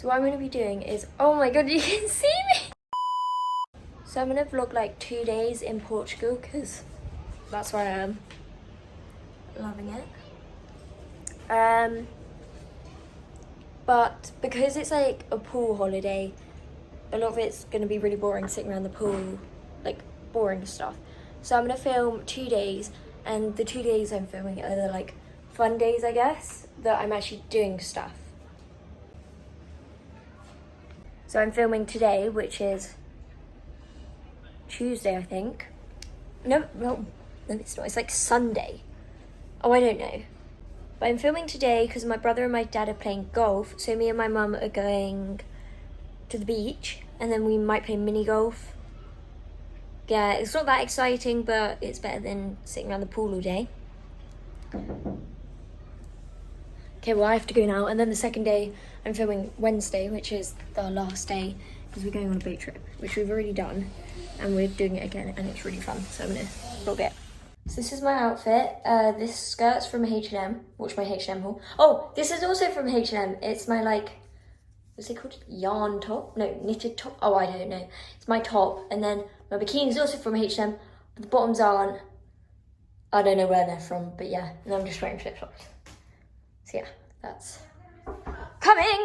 So what I'm going to be doing is, oh my god, you can see me! So I'm going to vlog like 2 days in Portugal because that's where I am. Loving it. But because it's like a pool holiday, a lot of it's going to be really boring sitting around the pool, like boring stuff. So I'm going to film 2 days, and the 2 days I'm filming are the like fun days, I guess, that I'm actually doing stuff. So I'm filming today, which is Tuesday, I think. No, it's not. It's like Sunday. Oh, I don't know. But I'm filming today because my brother and my dad are playing golf. So me and my mum are going to the beach, and then we might play mini golf. Yeah, it's not that exciting, but it's better than sitting around the pool all day. Okay, well I have to go now. And then the second day, I'm filming Wednesday, which is the last day, because we're going on a boat trip, which we've already done. And we're doing it again, and it's really fun. So I'm gonna vlog it. So this is my outfit. This skirt's from H&M. Watch my H&M haul. Oh, this is also from H&M. It's my like, what's it called? Yarn top? No, knitted top. Oh, I don't know. It's my top, and then my bikini's also from H&M. But the bottoms aren't. I don't know where they're from, but yeah. And I'm just wearing flip flops. So yeah, that's coming.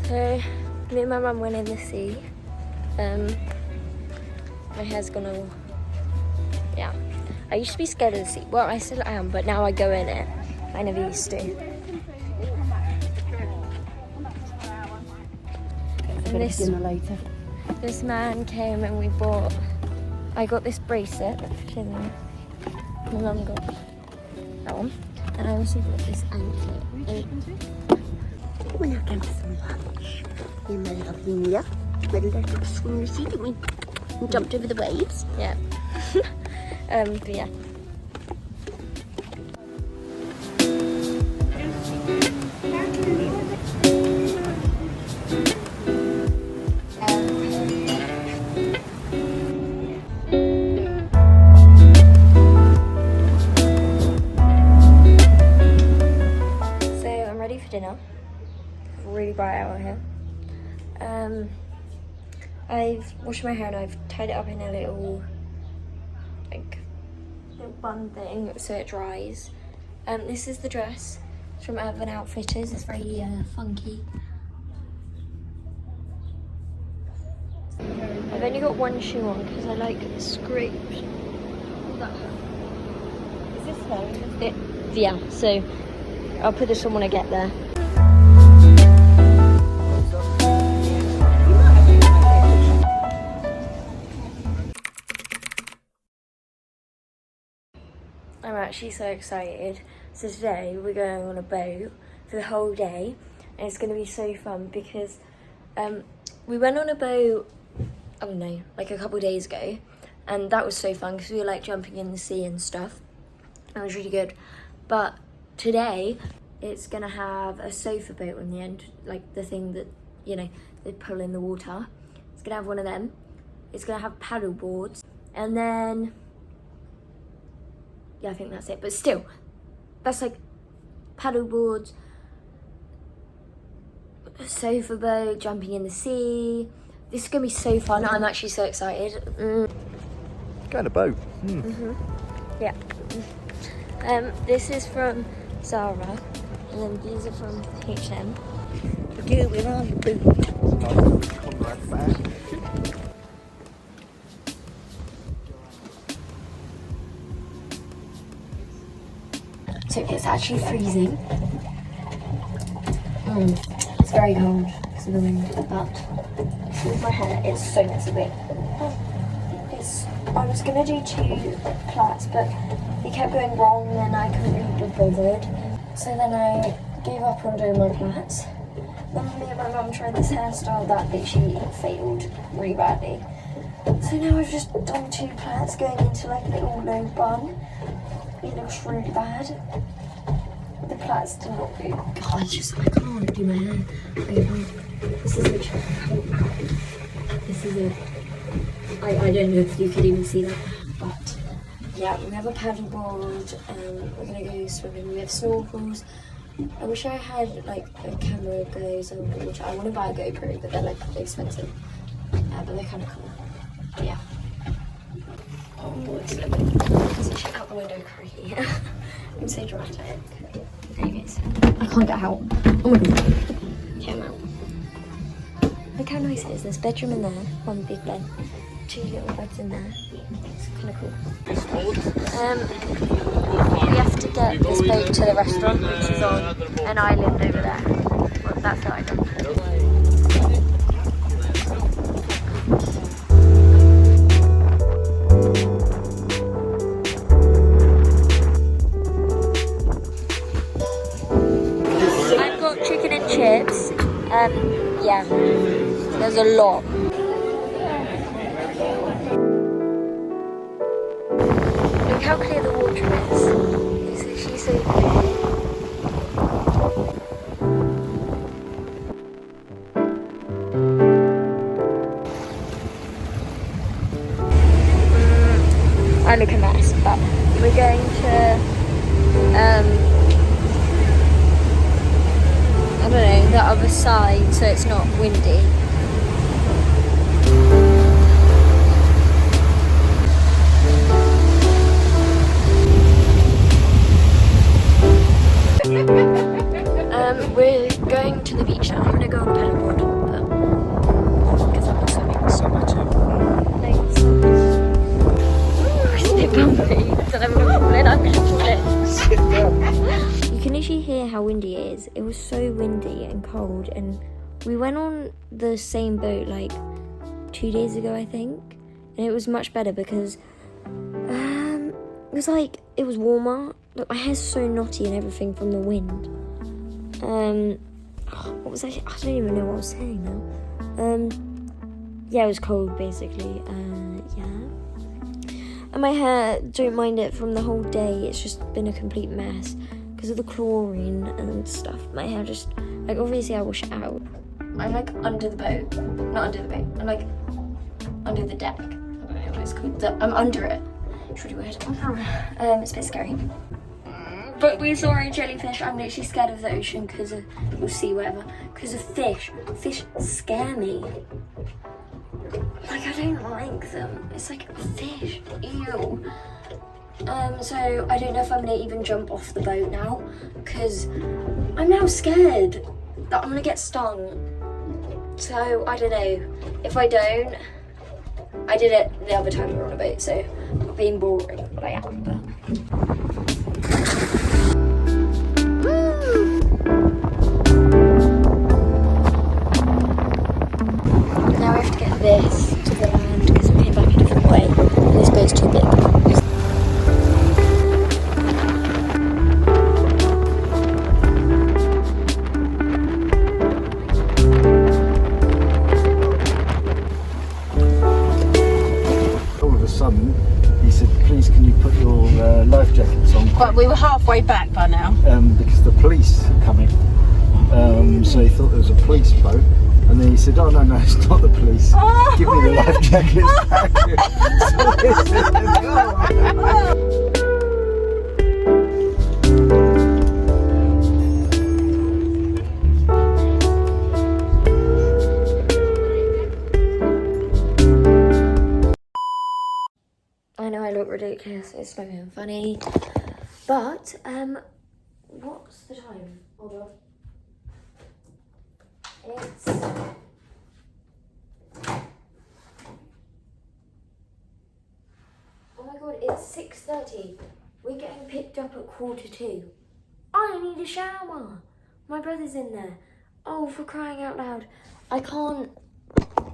So, me and my mum went in the sea. My hair's gone all, yeah. I used to be scared of the sea. Well, I still am, but now I go in it. I never used to. And this man came and we bought, I got this bracelet, my mum got that one, and I also got this anklet. We're now going for some lunch. Me and my lovely Mia made a little swim receipt, didn't we? And jumped over the waves. Yeah. But yeah. So I'm ready for dinner. Really bright out here. I've washed my hair and I've tied it up in a little bun thing so it dries. This is the dress. It's from Urban Outfitters. It's very funky. I've only got one shoe on because I like scraped. Is this her? Yeah, so I'll put this on when I get there. I'm actually so excited. So today we're going on a boat for the whole day, and it's going to be so fun because we went on a boat, I don't know, like a couple of days ago, and that was so fun because we were like jumping in the sea and stuff. It was really good. But today it's going to have a sofa boat on the end, like the thing that, you know, they pull in the water. It's going to have one of them. It's going to have paddle boards, and then yeah, I think that's it. But still, that's like paddle boards, sofa boat, jumping in the sea. This is gonna be so fun. I'm actually so excited. Kind of boat. Yeah. This is from Zara, and then these are from H&M. Yeah, we're on the boat. Conrad bag. So it's actually freezing. It's very cold because of the wind, but with my hair it's so messy. I was gonna do 2 plaits, but they kept going wrong and I couldn't really be bothered. So then I gave up on doing my plaits. Then me and my mum tried this hairstyle that literally failed really badly. So now I've just done 2 plaits going into like a little low bun. It looks really bad. the plaits to not be. God, it's just, I can't do my hair. This is a I don't know if you could even see that, but yeah, we have a paddleboard, we're gonna go swimming, we have snorkels. I wish I had like a camera that goes on the water. I want to buy a GoPro, but they're like expensive, but they're kind of cool. But yeah. Oh, it's actually out the window creaky. I'm so dramatic. Anyways, I can't get out. Oh my god. Okay, I'm out. Look how nice it is. There's a bedroom in there, one big bed, 2 little beds in there. It's kind of cool. We have to get this boat to the restaurant, which is on an island over there. Well, that's the island. I've got chicken and chips. Yeah, there's a lot. Look how clear the water is. It's actually so clear. I look a mess, but we're going to I don't know, the other side so it's not windy. We're going to the beach now. I'm gonna go on the paddleboard, because I'm not swimming. Summer too. Thanks. It's a bit bumpy, because I'm gonna fall in. You can literally hear how windy it is. It was so windy and cold, and we went on the same boat like 2 days ago, I think, and it was much better because it was warmer. Look, my hair's so knotty and everything from the wind. What was I don't even know what I was saying now. Yeah, it was cold basically. Yeah. And my hair, don't mind it from the whole day. It's just been a complete mess because of the chlorine and stuff. My hair just, like, obviously I wash it out. I'm like under the boat, not under the boat. I'm like under the deck. I don't know what it's called. I'm under it. It's really weird. It's a bit scary. But we saw a jellyfish. I'm literally scared of the ocean because of, we'll see whatever, because of fish. Fish scare me. Like, I don't like them. It's like a fish. Ew. So I don't know if I'm gonna even jump off the boat now because I'm now scared that I'm gonna get stung. So I don't know. If I don't, I did it the other time we were on a boat, so I'm being boring, but I am. But now we have to get this to the land because we came back a different way and this boat's too big. All of a sudden, he said, please can you put your life jackets on? But we were halfway back by now. Because the police are coming. So he thought there was a police boat. And then he said, oh no, it's not the police. Give me the life jackets back. I know I look ridiculous, it's not even funny. But, what's the time? Hold on. It's... Oh my god, it's 6:30. We're getting picked up at 1:45. I need a shower. My brother's in there. Oh, for crying out loud. I can't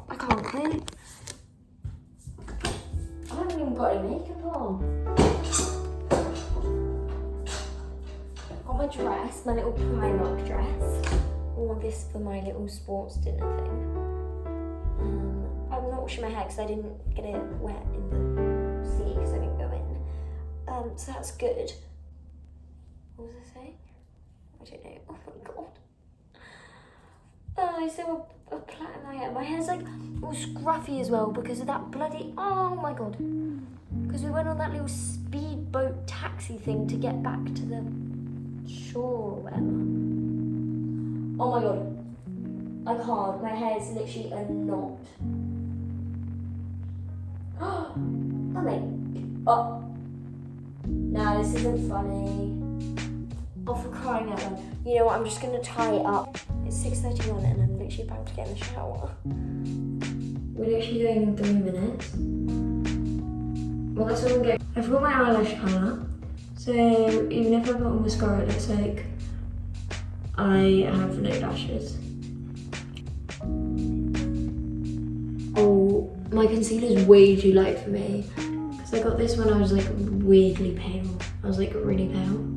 cope. I haven't even got any makeup on. Got my dress, my little Primark dress. All this for my little sports dinner thing. I'm not washing my hair because I didn't get it wet in the sea because I didn't go in. So that's good. What was I saying? I don't know. Oh my god. Oh, I saw a plait in my hair. My hair's like all scruffy as well because of that bloody, oh my god. Because we went on that little speedboat taxi thing to get back to the shore or whatever. Oh my god. I can't. My hair is literally a knot. Oh, mate. Oh. No, this isn't funny. Oh, for crying out loud. You know what? I'm just going to tie it up. It's 6:31 and I'm literally about to get in the shower. We're literally going in 3 minutes. Well, that's what I'm going. I forgot my eyelash colour. So even if I put on mascara, it looks like I have no lashes. Oh, my concealer's way too light for me. Because I got this when I was like weirdly pale. I was like really pale.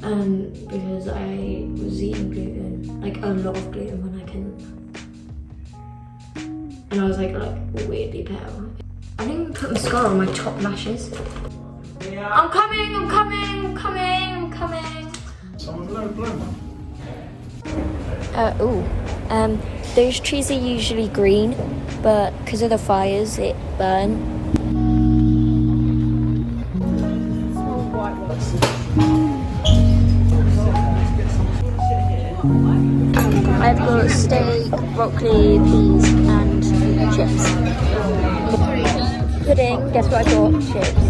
Because I was eating gluten, like a lot of gluten when I couldn't. And I was like weirdly pale. I didn't even put mascara on my top lashes. Yeah. I'm coming. Some of them bloom. Those trees are usually green, but because of the fires, it burned. I've got steak, broccoli, peas, and chips. Pudding, guess what I got? Chips.